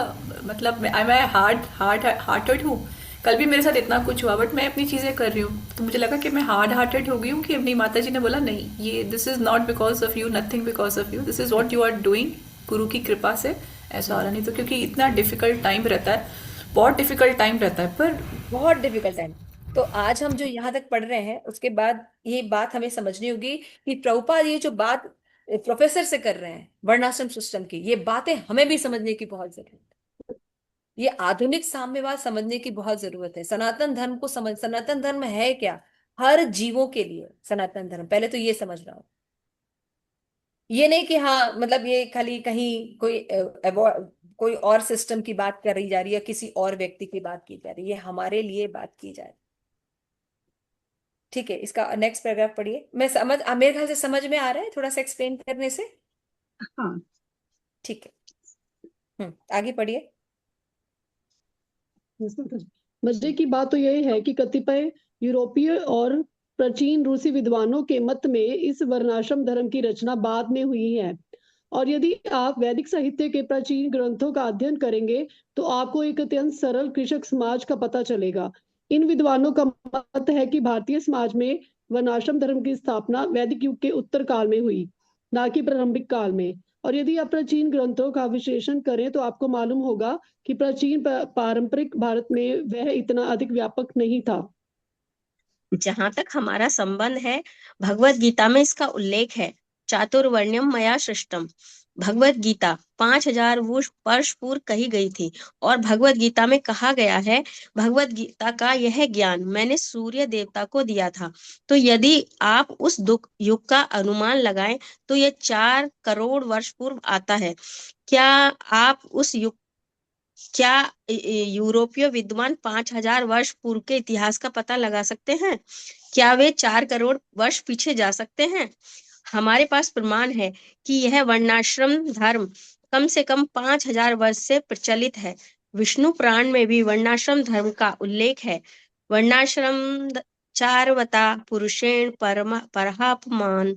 मतलब मैं हार्टेड हूँ? कल भी मेरे साथ इतना कुछ हुआ, बट मैं अपनी चीज़ें कर रही हूँ, तो मुझे लगा कि मैं हार्टेड हो गई हूँ। कि अपनी माता जी ने बोला नहीं, ये this is not because of you, nothing because of you, this is what you are doing, गुरु की कृपा से ऐसा हो रहा। नहीं तो क्योंकि इतना डिफिकल्ट टाइम रहता है, बहुत डिफिकल्ट टाइम रहता है। पर बहुत डिफिकल्ट टाइम। तो आज हम जो यहाँ तक पढ़ रहे हैं उसके बाद ये बात हमें समझनी होगी कि प्रभुपाद ये जो बात प्रोफेसर से कर रहे हैं वर्णाश्रम सिस्टम की, ये बातें हमें भी समझने की बहुत जरूरत है। ये आधुनिक साम्यवाद समझने की बहुत जरूरत है। सनातन धर्म को समझ, सनातन धर्म है क्या हर जीवों के लिए। सनातन धर्म पहले तो ये समझ रहा हूं, ये नहीं कि हाँ मतलब ये खाली कहीं कोई और सिस्टम की बात करी जा रही है, किसी और व्यक्ति की बात की जा रही है, ये हमारे लिए बात की जा रही है। ठीक है, इसका नेक्स्ट पैराग्राफ पढ़िए। मैं समझ मेरे ख्याल से समझ में आ रहा है थोड़ा सा एक्सप्लेन करने से। हाँ। ठीक है, आगे पढ़िए। मजे की बात तो यही है कि कतिपय यूरोपीय और प्राचीन रूसी विद्वानों के मत में इस वर्णाश्रम धर्म की रचना बाद में हुई है। और यदि आप वैदिक साहित्य के प्राचीन ग्रंथों का अध्ययन करेंगे तो आपको एक अत्यंत सरल कृषक समाज का पता चलेगा। इन विद्वानों का मत है कि भारतीय समाज में वर्णाश्रम धर्म की स्थापना वैदिक युग के उत्तर काल में हुई, ना कि प्रारंभिक काल में। और यदि आप प्राचीन ग्रंथों का विश्लेषण करें तो आपको मालूम होगा कि प्राचीन पारंपरिक भारत में वह इतना अधिक व्यापक नहीं था। जहां तक हमारा संबंध है, भगवत गीता में इसका उल्लेख है। चातुर्वर्ण्यम मया सृष्टम। भगवत गीता 5,000 वर्ष पूर्व कही गई थी, और भगवत गीता में कहा गया है, भगवत गीता का यह ज्ञान मैंने सूर्य देवता को दिया था। तो यदि आप उस दुख युग का अनुमान लगाएं तो यह 4 करोड़ वर्ष पूर्व आता है। क्या आप उस युग क्या यूरोपीय विद्वान 5,000 वर्ष पूर्व के इतिहास का पता लगा सकते हैं? क्या वे 4 करोड़ वर्ष पीछे जा सकते हैं? हमारे पास प्रमाण है कि यह वर्णाश्रम धर्म कम से कम 5,000 वर्ष से प्रचलित है। विष्णु पुराण में भी वर्णाश्रम धर्म का उल्लेख है। वर्णाश्रम चारवता पुरुषेण परहापमान।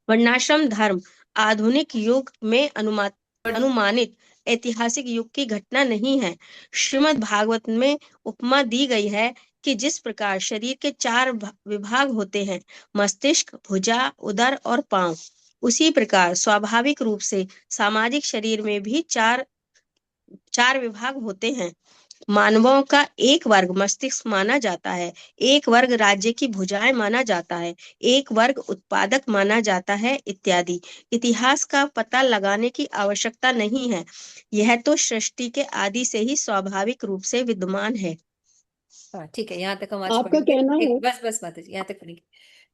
वर्णाश्रम धर्म आधुनिक युग में अनुमानित ऐतिहासिक युग की घटना नहीं है। श्रीमद् भागवत में उपमा दी गई है कि जिस प्रकार शरीर के 4 विभाग होते हैं, मस्तिष्क, भुजा, उदर और पांव, उसी प्रकार स्वाभाविक रूप से सामाजिक शरीर में भी चार विभाग होते हैं। मानवों का एक वर्ग मस्तिष्क माना जाता है, एक वर्ग राज्य की भुजाएं माना जाता है, एक वर्ग उत्पादक माना जाता है, इत्यादि। इतिहास का पता लगाने की आवश्यकता नहीं है, यह तो सृष्टि के आदि से ही स्वाभाविक रूप से विद्यमान है। हाँ ठीक है, यहाँ तक हम आज आपका पढ़ेंगे। कहना है बस बस माता जी, यहाँ तक पढ़ेंगे।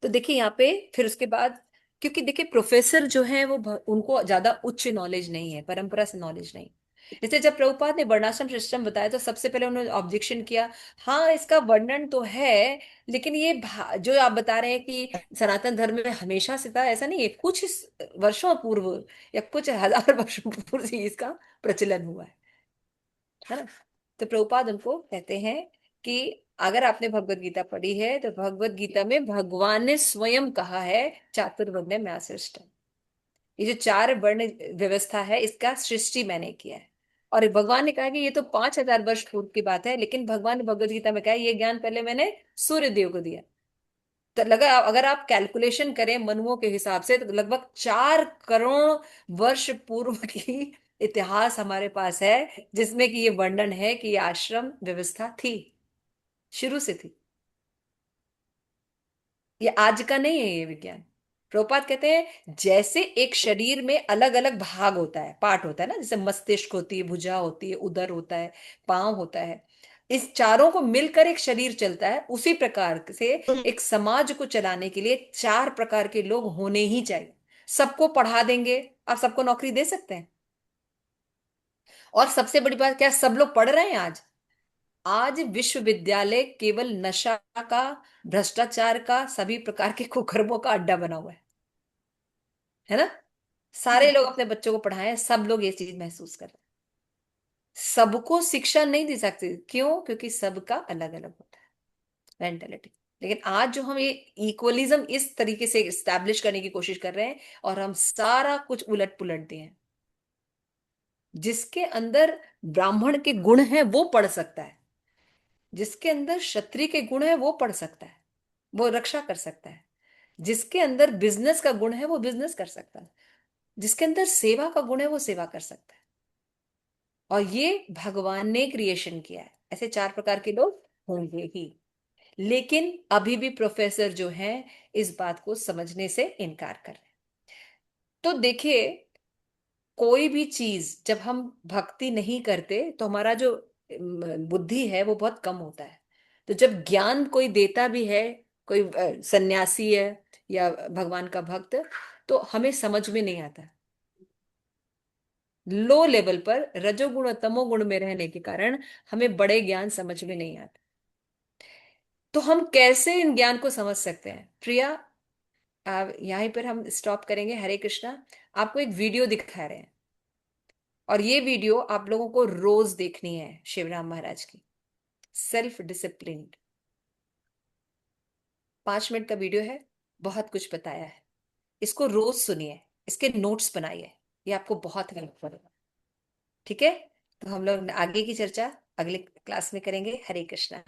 तो देखिए यहाँ पे फिर उसके बाद, क्योंकि देखिए प्रोफेसर जो है वो उनको ज्यादा उच्च नॉलेज नहीं है, परंपरा से नॉलेज नहीं। इसलिए जब प्रभुपाद ने वर्णाश्रम सिस्टम बताया तो सबसे पहले उन्होंने ऑब्जेक्शन किया, हाँ इसका वर्णन तो है, लेकिन ये जो आप बता रहे हैं कि सनातन धर्म में हमेशा से था, ऐसा नहीं है, कुछ वर्षों पूर्व या कुछ हजार वर्षों पूर्व से इसका प्रचलन हुआ है ना। तो प्रभुपाद उनको कहते हैं कि अगर आपने भगवत गीता पढ़ी है तो भगवत गीता में भगवान ने स्वयं कहा है चातुर्वर्ण्य में सृष्टि। ये जो 4 वर्ण व्यवस्था है इसका सृष्टि मैंने किया है। और भगवान ने कहा कि ये तो 5,000 वर्ष पूर्व की बात है, लेकिन भगवान ने भगवत गीता में कहा ये ज्ञान पहले मैंने सूर्य देव को दिया। तो लगा अगर आप कैलकुलेशन करें मनुओं के हिसाब से तो लगभग 4 करोड़ वर्ष पूर्व की इतिहास हमारे पास है, जिसमें कि ये वर्णन है कि ये आश्रम व्यवस्था थी, शुरू से थी। ये आज का नहीं है ये विज्ञान। प्रभुपाद कहते हैं जैसे एक शरीर में अलग अलग भाग होता है, पार्ट होता है ना, जैसे मस्तिष्क होती है, भुजा होती है, उदर होता है, पांव होता है, इस चारों को मिलकर एक शरीर चलता है, उसी प्रकार से एक समाज को चलाने के लिए 4 प्रकार के लोग होने ही चाहिए। सबको पढ़ा देंगे, आप सबको नौकरी दे सकते हैं। और सबसे बड़ी बात क्या, सब लोग पढ़ रहे हैं आज? आज विश्वविद्यालय केवल नशा का, भ्रष्टाचार का, सभी प्रकार के कुकर्मों का अड्डा बना हुआ है ना। सारे लोग अपने बच्चों को पढ़ाएं, सब लोग ये चीज महसूस कर रहे हैं। सबको शिक्षा नहीं दे सकते, क्यों? क्योंकि सबका अलग अलग होता है मेंटेलिटी। लेकिन आज जो हम ये इक्वलिज्म इस तरीके से इस्टेब्लिश करने की कोशिश कर रहे हैं, और हम सारा कुछ उलट पुलट दिए हैं। जिसके अंदर ब्राह्मण के गुण हैं वो पढ़ सकता है, जिसके अंदर क्षत्रिय के गुण है वो पढ़ सकता है, वो रक्षा कर सकता है, जिसके अंदर बिजनेस का गुण है वो बिजनेस कर सकता है, जिसके अंदर सेवा का गुण है वो सेवा कर सकता है। और ये भगवान ने क्रिएशन किया है, ऐसे 4 प्रकार के लोग होंगे ही। लेकिन अभी भी प्रोफेसर जो हैं इस बात को समझने से इनकार कर रहे हैं। तो देखिए, कोई भी चीज जब हम भक्ति नहीं करते तो हमारा जो बुद्धि है वो बहुत कम होता है। तो जब ज्ञान कोई देता भी है, कोई सन्यासी है या भगवान का भक्त, तो हमें समझ में नहीं आता। लो लेवल पर रजोगुण और तमोगुण में रहने के कारण हमें बड़े ज्ञान समझ में नहीं आते। तो हम कैसे इन ज्ञान को समझ सकते हैं? प्रिया, यहीं पर हम स्टॉप करेंगे। हरे कृष्णा। आपको एक वीडियो दिखा रहे हैं, और ये वीडियो आप लोगों को रोज देखनी है, शिवराम महाराज की सेल्फ डिसिप्लिन। 5 मिनट का वीडियो है, बहुत कुछ बताया है। इसको रोज सुनिए, इसके नोट्स बनाइए, ये आपको बहुत हेल्प करेगा। ठीक है? तो हम लोग आगे की चर्चा अगले क्लास में करेंगे। हरे कृष्णा।